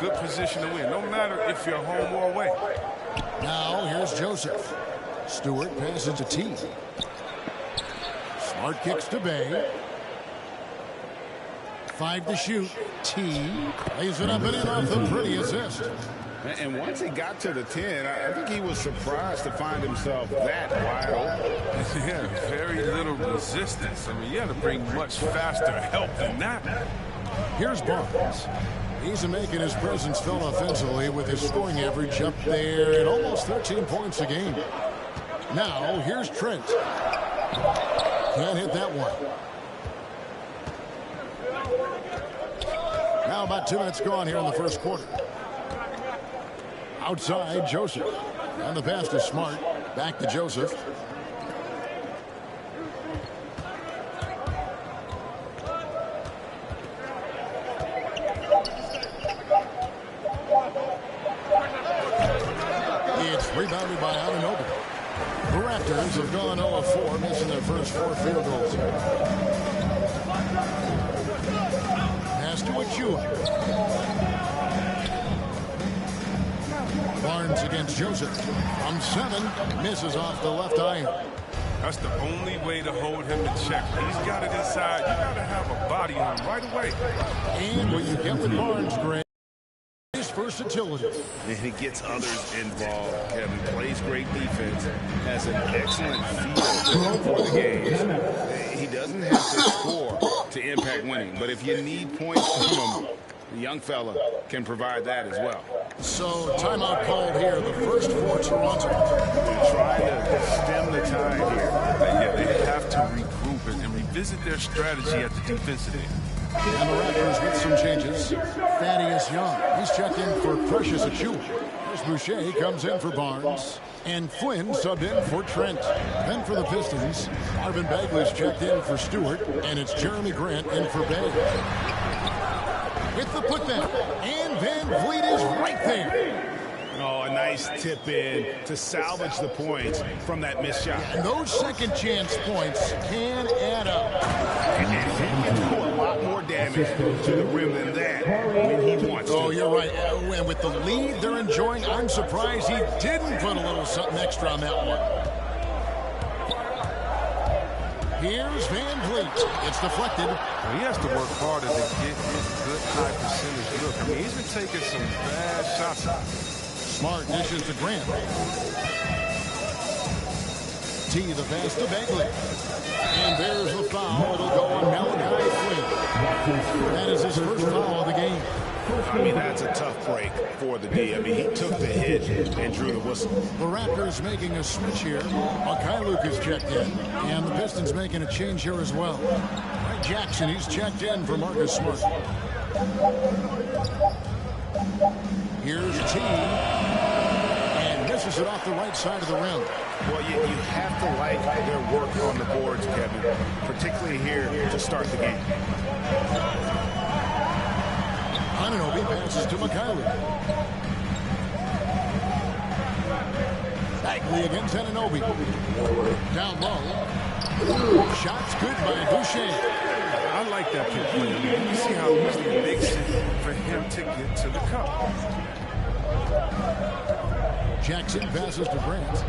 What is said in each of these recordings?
good position to win, no matter if you're home or away. Now here's Joseph. Stewart passes to T. Smart kicks to Bay. 5 to shoot. T lays it up and in off the pretty assist. And once he got to the 10, I think he was surprised to find himself that wide open. Yeah, very little resistance. I mean, you had to bring much faster help than that. Here's Barnes. He's making his presence felt offensively with his scoring average up there at almost 13 points a game. Now, here's Trent. Can't hit that one. Now about 2 minutes gone here in the first quarter. Outside, Joseph. And the pass to Smart. Back to Joseph. It's rebounded by Anunoby. The Raptors have gone 0 of 4, missing their first 4 field goals here. Pass to Achua. Barnes against Joseph. From 7, misses off the left iron. That's the only way to hold him in check. He's got it inside. You got to have a body on him right away. And what you get with Barnes, Greg, is versatility. And he gets others involved. Kevin plays great defense, has an excellent feel for the game. He doesn't have to score to impact winning, but if you need points from him, the young fella can provide that as well. So, timeout called here, the first for Toronto. They're trying to stem the tide here. Yeah, they have to regroup and revisit their strategy at the defensive end. And the Raptors with some changes. Thaddeus Young, he's checked in for Precious Achua. Chris Boucher comes in for Barnes. And Flynn subbed in for Trent. Then for the Pistons, Marvin Bagley's checked in for Stewart. And it's Jeremy Grant in for Bay. With the putback, and Van Vliet is right there. Oh, a nice tip in to salvage the points from that missed shot. And those second chance points can add up. And he can do a lot more damage to the rim than that when he wants to. Oh, you're right. And with the lead they're enjoying, I'm surprised he didn't put a little something extra on that one. Here's Van Vliet. It's deflected. Well, he has to work harder to get his good high percentage look. I mean, he's been taking some bad shots. Smart dishes to Grant. T the pass to Bagley. And there's the foul. It'll go on Malachi Flynn. That is his first foul of the game. I mean, that's a tough break for the D. I mean, he took the hit and drew the whistle. The Raptors making a switch here. Luke is checked in. And the Pistons making a change here as well. Mike Jackson, he's checked in for Marcus Smart. Here's T. And misses it off the right side of the rim. Well, you have to like their work on the boards, Kevin, particularly here to start the game. Anunoby passes to Mikhailuk. Bagley against Anunoby. Down low. Shots good by Boucher. I like that pick. You see how easy it makes it for him to get to the cup. Jackson passes to Grant.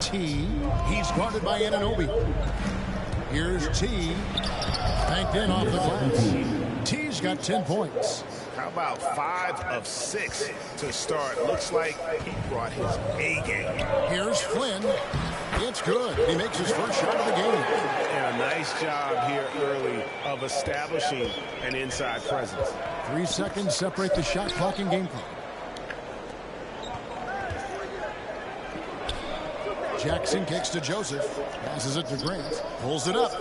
T. He's guarded by Anunoby. Here's T. Banked in off the glass. T's got 10 points. How about 5 of 6 to start? Looks like he brought his A game. Here's Flynn. It's good. He makes his first shot of the game. And a nice job here early of establishing an inside presence. 3 seconds separate the shot clock and game clock. Jackson kicks to Joseph. Passes it to Grant. Pulls it up.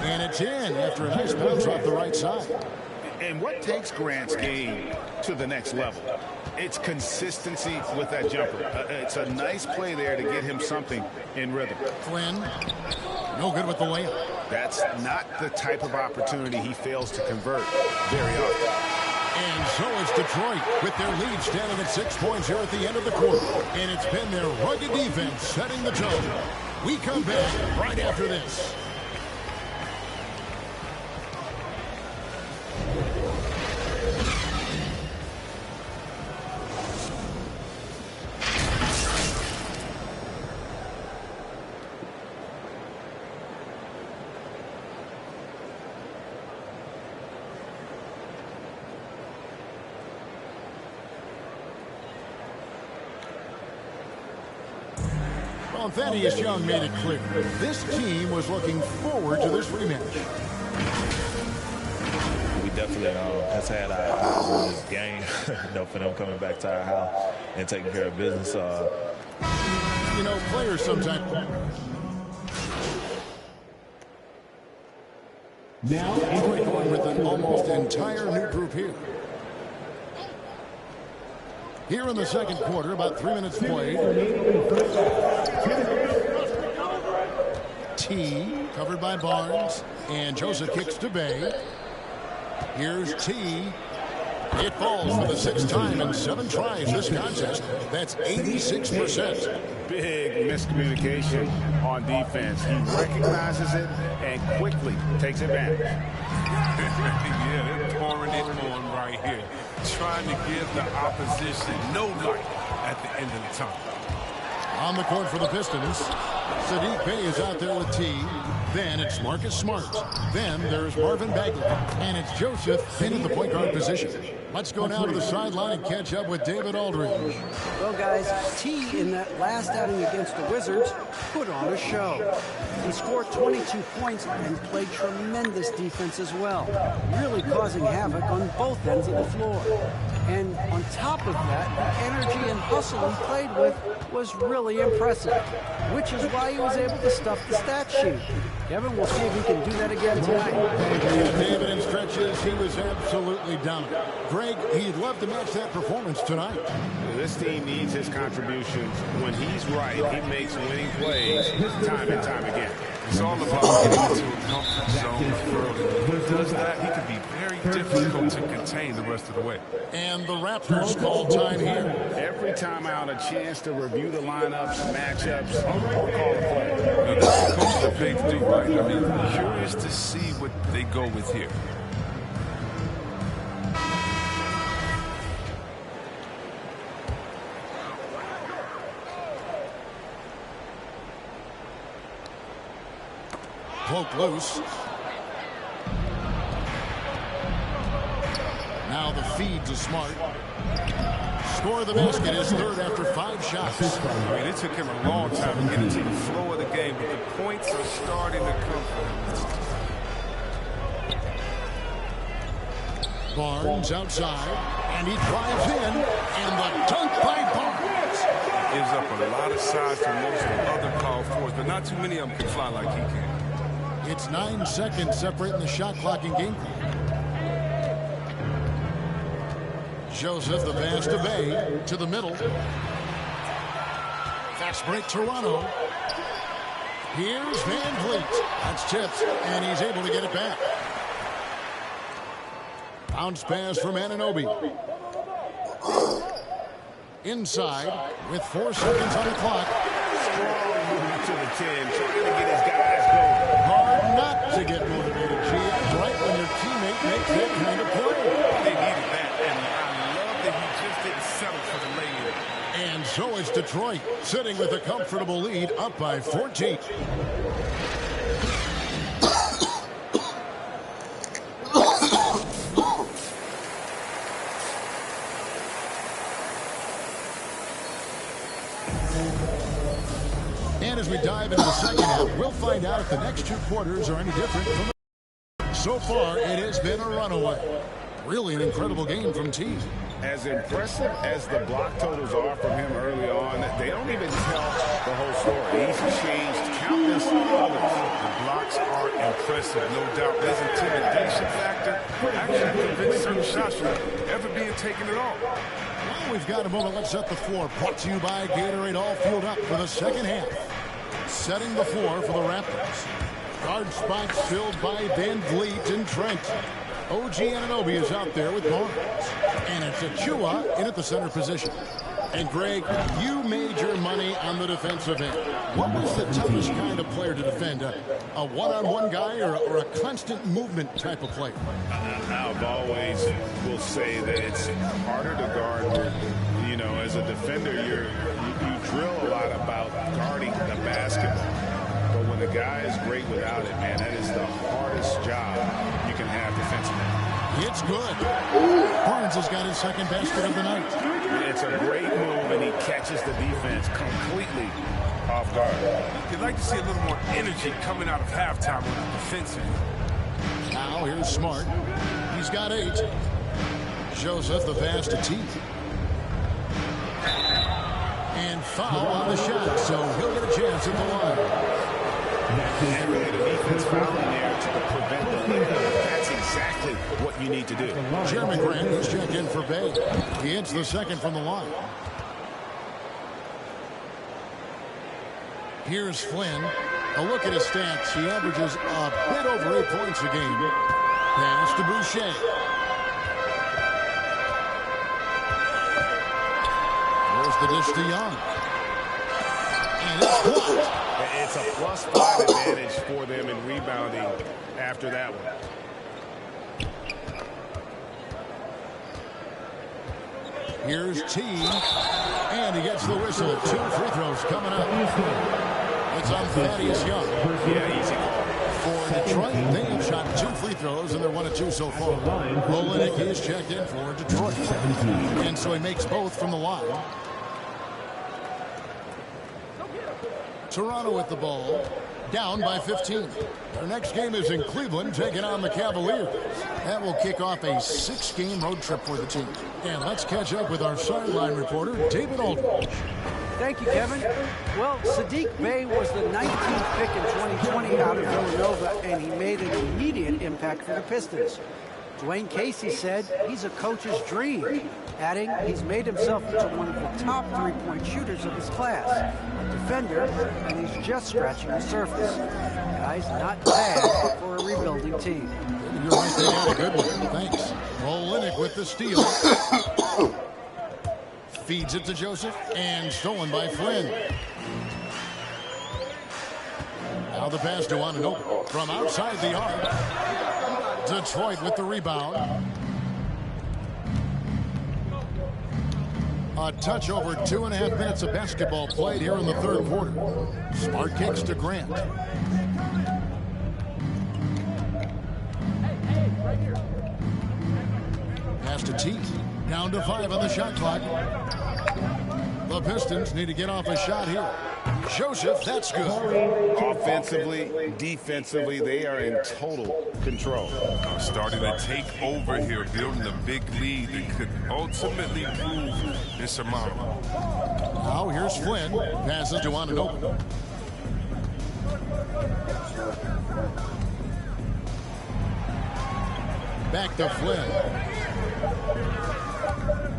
And it's in after a nice bounce off the right side. And what takes Grant's game to the next level? It's consistency with that jumper. It's a nice play there to get him something in rhythm. Flynn, no good with the layup. That's not the type of opportunity he fails to convert very often. And so is Detroit with their lead standing at 6 points here at the end of the quarter. And it's been their rugged defense setting the tone. We come back right after this. Well, Thaddeus Young made it clear. This team was looking forward to this rematch. We definitely has had our eyes on this game, for them coming back to our house and taking care of business. Players sometimes. Now going with an almost entire new group here. Here in the second quarter, about 3 minutes played. T, covered by Barnes, and Joseph kicks to Bay. Here's T. It falls for the 6th time in 7 tries this contest. That's 86%. Big miscommunication on defense. He recognizes it and quickly takes advantage. Yeah, they're pouring it on right here, trying to give the opposition no light at the end of the time. On the court for the Pistons, Saddiq Bey is out there with T. Then it's Marcus Smart. Then there's Marvin Bagley. And it's Joseph in at the point guard position. Let's go now to the sideline and catch up with David Aldridge. Well, guys, T in that last outing against the Wizards put on a show. He scored 22 points and played tremendous defense as well, really causing havoc on both ends of the floor. And on top of that, the energy and hustle he played with was really impressive, which is why he was able to stuff the stat sheet. Kevin, we'll see if he can do that again tonight. Yeah, David, in stretches, he was absolutely dominant. Greg, he'd love to match that performance tonight. This team needs his contributions. When he's right, he makes winning plays time and time again. It's all about getting into a comfort zone early. When he does that, he can be very difficult to contain the rest of the way. And the Raptors call time here. Every time out, a chance to review the lineups, matchups, or call a play. Now, that's what coaches are paid to do, right? I mean, curious to see what they go with here. Poke loose. Now the feed to Smart. Score the basket is 3rd after 5 shots. I mean, it took him a long time to get into the flow of the game, but the points are starting to come for him. Barnes outside, and he drives in, and the dunk by Barnes. Gives up a lot of size to most of the other power forwards, but not too many of them can fly like he can. It's 9 seconds separating the shot clock and game clock. Joseph, the pass to Bay, to the middle. Fast break, Toronto. Here's Van Vliet. That's tipped, and he's able to get it back. Bounce pass from Anunoby. Inside, with 4 seconds on the clock. Strong movement to the 10, trying to get his guys going. Hard not to get motivated, G. Right when your teammate makes that kind of play. They needed that, and I love that he just didn't settle for the lay-in. And so it's Detroit, sitting with a comfortable lead, up by 14. And as we dive into the second half, we'll find out if the next 2 quarters are any different from the... So far, it has been a runaway. Really an incredible game from T. As impressive as the block totals are from him early on, they don't even tell the whole story. He's changed countless others. The blocks are impressive, no doubt. His intimidation factor actually prevents certain shots from ever being taken at all. Well, we've got a moment. Let's set the floor. Brought to you by Gatorade, all fueled up for the second half. Setting the floor for the Raptors. Guard spots filled by Van Vliet and Trent. OG Anunoby is out there with Barnes. And it's Achua in at the center position. And Greg, you made your money on the defensive end. What was the toughest kind of player to defend? A one-on-one guy or a constant movement type of player? I've always will say that it's harder to guard. You know, as a defender, you drill a lot about guarding the basketball. But when the guy is great without it, man, that is the hardest job you can have defensively. It's good. Barnes has got his second basket of the night. It's a great move, and he catches the defense completely off guard. You'd like to see a little more energy coming out of halftime on the defensive. Now here's Smart. He's got 8. Joseph the pass to T. And foul on the shot, so he'll get a chance at the line. And really the defense fouling there to prevent the layup. That's exactly what you need to do. Jeremy Grant is checked in for Bay. He hits the second from the line. Here's Flynn. A look at his stats. He averages a bit over 8 points a game. Pass to Boucher. There's the dish to Young. And it's blocked. It's a +5 advantage for them in rebounding after that one. Here's T. And he gets the whistle. 2 free throws coming up. It's on Thaddeus Young. Yeah, easy call. For Detroit, they have shot 2 free throws, and they're 1 of 2 so far. Olenek is checked in for Detroit. And so he makes both from the line. Toronto with the ball, down by 15. Their next game is in Cleveland, taking on the Cavaliers. That will kick off a 6-game road trip for the team. And let's catch up with our sideline reporter, David Aldridge. Thank you, Kevin. Well, Saddiq Bey was the 19th pick in 2020 out of Villanova, and he made an immediate impact for the Pistons. Dwayne Casey said he's a coach's dream, adding he's made himself into one of the top 3-point shooters of his class, a defender, and he's just scratching the surface. Guy's not bad for a rebuilding team. You're right, they had a good one. Thanks. Olenek with the steal. Feeds it to Joseph, and stolen by Flynn. Now the pass to Anunoby from outside the arc. Detroit with the rebound. A touch over 2.5 minutes of basketball played here in the third quarter. Smart kicks to Grant. Pass to T. Down to 5 on the shot clock. The Pistons need to get off a shot here. Joseph, that's good. Offensively, defensively, they are in total control. Starting to take over here, building a big lead that could ultimately prove insurmountable. Now here's Flynn. Passes to Anunoby. Back to Flynn.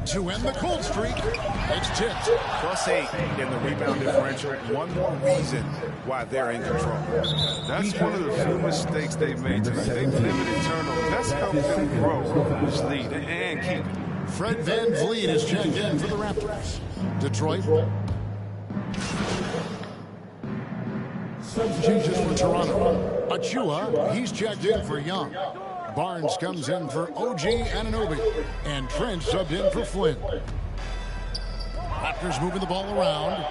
To end the cold streak. It's tipped. +8 in the rebound differential. One more reason why they're in control. That's one of the few mistakes they've made tonight. They've limited turnovers. That's helped them grow this lead and keep it. Fred Van Vliet is checked in for the Raptors. Detroit. Substitutions for Toronto. Achua, he's checked in for Young. Barnes comes in for OG Anunoby. And Trent subbed in for Flynn. Raptors moving the ball around.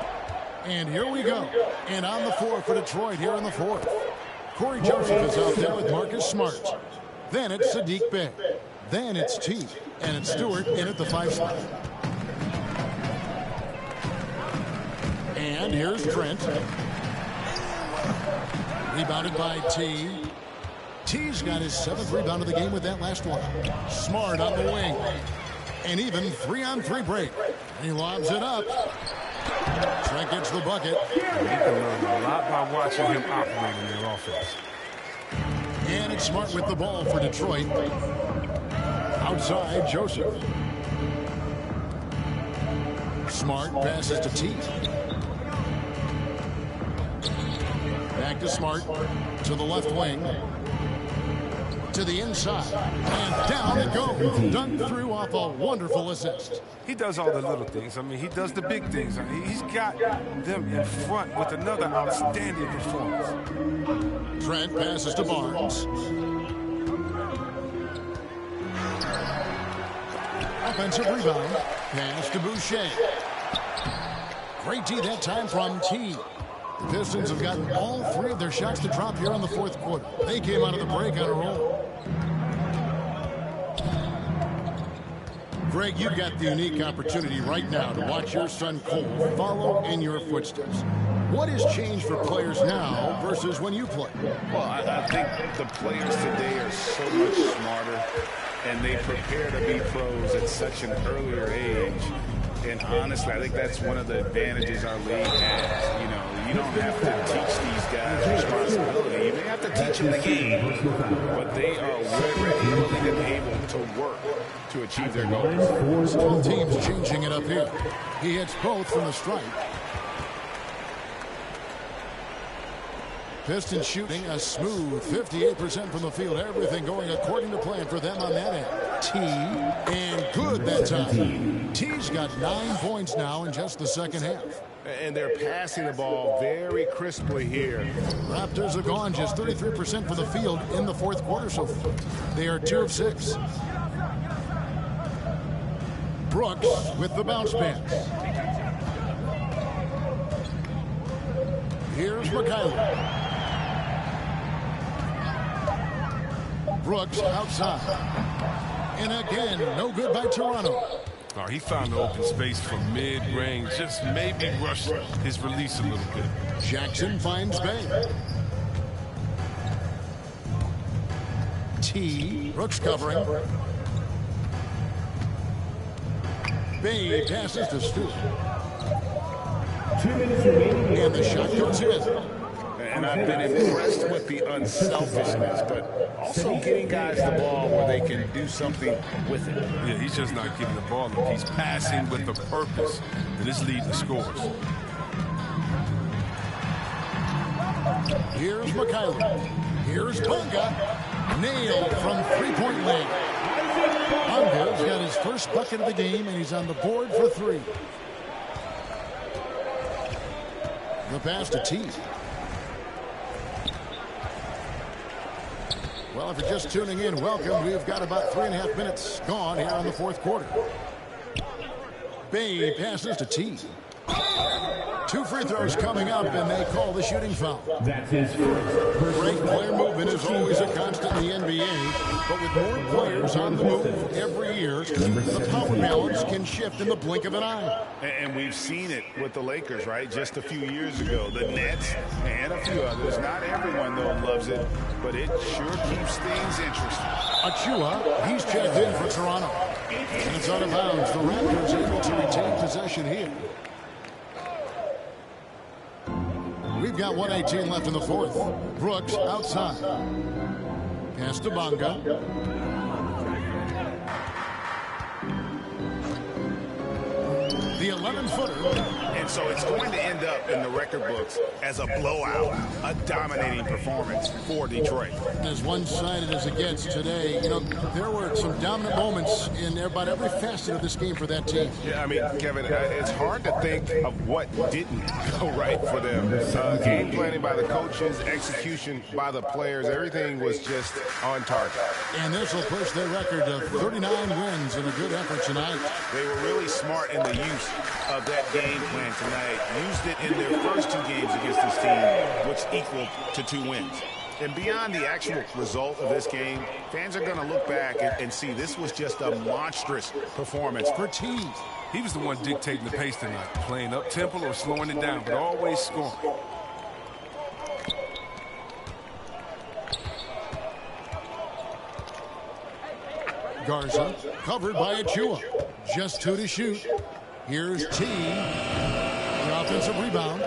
And here we go. And on the floor for Detroit here in the fourth. Corey Joseph is out there with Marcus Smart. Then it's Saddiq Bey. Then it's T. And it's Stewart in at the 5 spot. And here's Trent. Rebounded by T. T's got his 7th rebound of the game with that last one. Smart on the wing. And even 3-on-3 break. He lobs it up. Trent gets the bucket. You can learn a lot by watching him operate in their offense. And it's Smart with the ball for Detroit. Outside, Joseph. Smart passes to T. Back to Smart. To the left wing. To the inside. And down it goes. Dunked through off a wonderful assist. He does all the little things. I mean, he does the big things. I mean, he's got them in front with another outstanding performance. Trent passes to Barnes. Offensive rebound. Pass to Boucher. Great D that time from T. The Pistons have gotten all 3 of their shots to drop here in the fourth quarter. They came out of the break on a roll. Greg, you've got the unique opportunity right now to watch your son Cole follow in your footsteps. What has changed for players now versus when you played? Well, I think the players today are so much smarter, and they prepare to be pros at such an earlier age. And honestly, I think that's one of the advantages our league has. You know, you don't have to teach these guys responsibility. You may have to teach them the game, but they are ready, willing, and able to work to achieve their goals. Both teams changing it up here. He hits both from the stripe. Pistons shooting a smooth 58% from the field. Everything going according to plan for them on that end. T, and good that time. T's got 9 points now in just the second half. And they're passing the ball very crisply here. Raptors have gone just 33% from the field in the fourth quarter so far. They are 2 of 6. Brooks with the bounce pass. Here's McKayla. Brooks outside. And again, no good by Toronto. Oh, he found the open space from mid-range. Just maybe rushed his release a little bit. Jackson finds Bay. T. Brooks covering. Bay passes to Stewart. 2 minutes remaining. And the shot goes in. And I've been impressed with the unselfishness, but also getting guys the ball where they can do something with it. Yeah, he's just not giving the ball up. He's passing with a purpose, and this leads to scores. Here's McKayla. Here's Bunga. Nailed from three-point land. Bunga's got his first bucket of the game, and he's on the board for 3. The pass to T. Well, if you're just tuning in, welcome. We've got about 3.5 minutes gone here in the fourth quarter. Bay passes to T. 2 free throws coming up, and they call the shooting foul. That's his first. Great player movement is always a constant in the NBA, but with more players on the move every year, the power balance can shift in the blink of an eye. And we've seen it with the Lakers, right? Just a few years ago. The Nets and a few others. Not everyone, though, loves it, but it sure keeps things interesting. Achua, he's checked in for Toronto. And it's out of bounds. The Raptors able to retain possession here. We've got 1:18 left in the fourth. Brooks outside. Pass to Bunga. The 11-footer. And so it's going to end up in the record books as a blowout, a dominating performance for Detroit. As one-sided as it gets today, you know, there were some dominant moments in about every facet of this game for that team. Yeah, I mean, Kevin, it's hard to think of what didn't go right for them. Game planning by the coaches, execution by the players, everything was just on target. And this will push their record to 39 wins in a good effort tonight. They were really smart in the use of that game plan tonight. Used it in their first 2 games against this team, which equaled to 2 wins. And beyond the actual result of this game, fans are going to look back and see this was just a monstrous performance for teams. He was the one dictating the pace tonight, playing up-tempo or slowing it down, but always scoring. Garza covered by Achua. Just 2 to shoot. Here's T. The offensive rebound.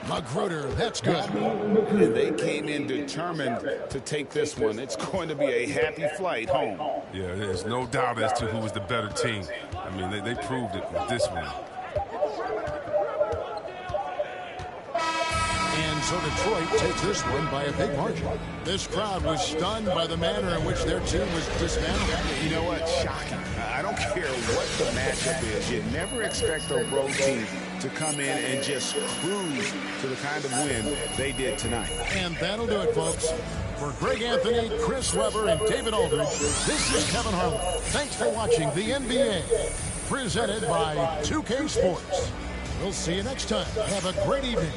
Magruder, that's good. And they came in determined to take this one. It's going to be a happy flight home. Yeah, there's no doubt as to who was the better team. I mean, they proved it with this one. And so Detroit takes this one by a big margin. This crowd was stunned by the manner in which their team was dismantled. You know what? Shocking. I don't care what the matchup is. You never expect a road team to come in and just cruise to the kind of win they did tonight. And that'll do it, folks. For Greg Anthony, Chris Webber, and David Aldridge, this is Kevin Harlan. Thanks for watching the NBA, presented by 2K Sports. We'll see you next time. Have a great evening.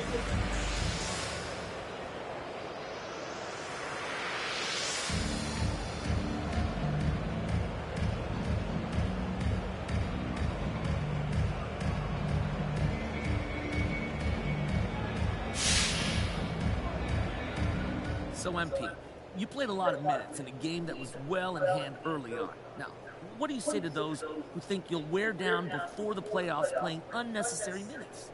So, MP, you played a lot of minutes in a game that was well in hand early on. Now, what do you say to those who think you'll wear down before the playoffs playing unnecessary minutes?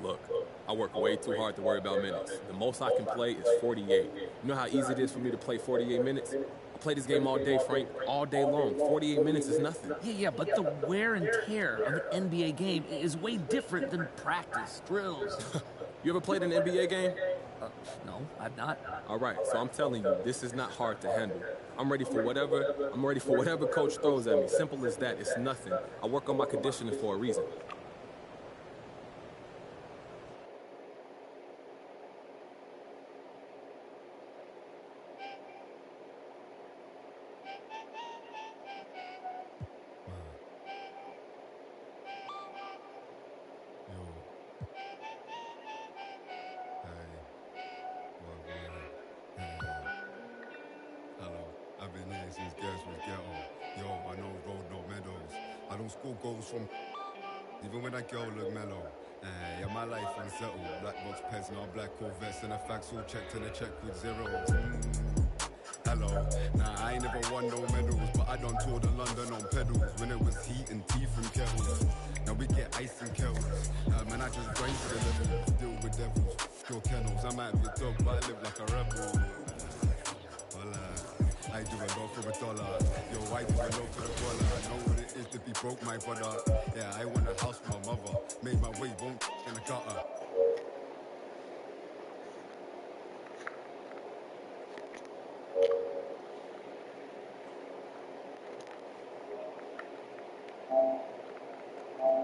Look, I work way too hard to worry about minutes. The most I can play is 48. You know how easy it is for me to play 48 minutes? I play this game all day, Frank, all day long. 48 minutes is nothing. Yeah, but the wear and tear of an NBA game is way different than practice, drills. You ever played an NBA game? No, I've not. All right, so I'm telling you, this is not hard to handle. I'm ready for whatever coach throws at me. Simple as that. It's nothing. I work on my conditioning for a reason. I've been here since girls was ghetto. Yo, I know road no meadows. I don't score goals from even when that girl look mellow. Yeah, my life unsettled. Black box pets, now black Corvettes, and the facts all checked and a check with zeros. Hello, nah, I ain't never won no medals, but I done tour the London on pedals when it was heat and tea from kettles. Now we get ice and kettles. Man, I just grind to the level, deal with devils. Your kennels, I might be a dog, but I live like a rebel. I do a lot for a dollar. Yo, I do a lot for the dollar. I know what it is to be broke, my brother. Yeah, I want a house for my mother. Made my way, won't in the gutter.